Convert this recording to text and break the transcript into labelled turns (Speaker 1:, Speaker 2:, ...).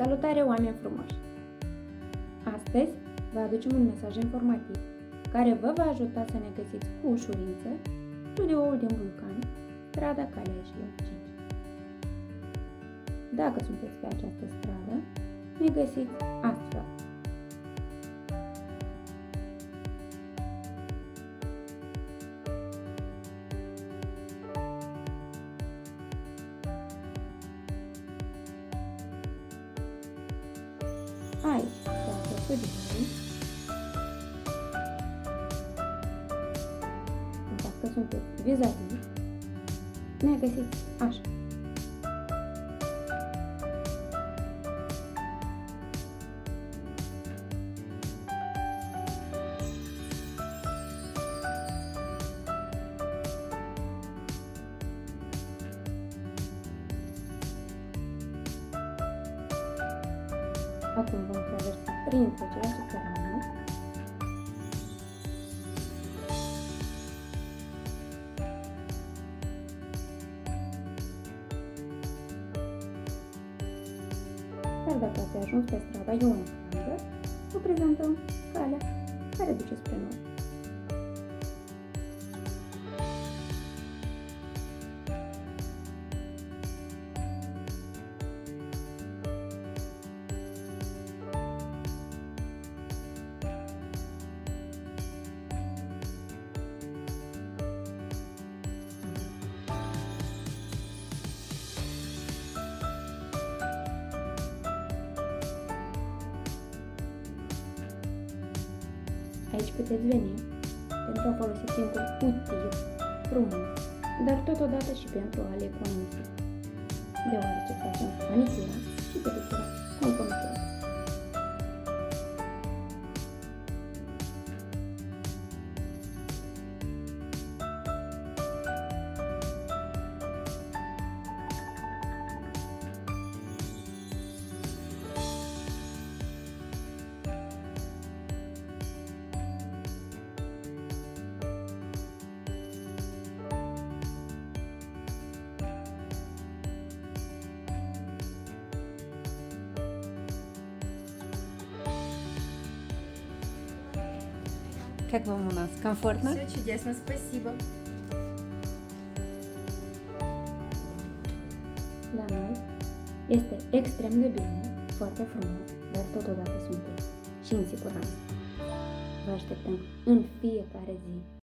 Speaker 1: Salutare, oameni frumoși! Astăzi vă aducem un mesaj informativ care vă va ajuta să ne găsiți cu ușurință studioul din Vulcani, strada Calea Ieșilor 5. Dacă sunteți pe această stradă, ne găsiți astfel. Aici se află studioul. Dacă sunteți vis-a-vis, ne găsiți așa. Acum vom traversa prin trecerea subterană. Dar dacă ați ajuns pe strada Ion Crangă, vă prezentăm calea care duce spre noi. Aici puteți veni pentru a folosi timpul util, frumos, dar totodată și pentru a le economisi, deoarece facem manicura și pedicura concomitent.
Speaker 2: Как вам у нас? Комфортно?
Speaker 3: Все чудесно, спасибо.
Speaker 1: La noi este extrem de bine, foarte frumos, dar totodată suntem și în siguranță. Vă așteptăm în fiecare zi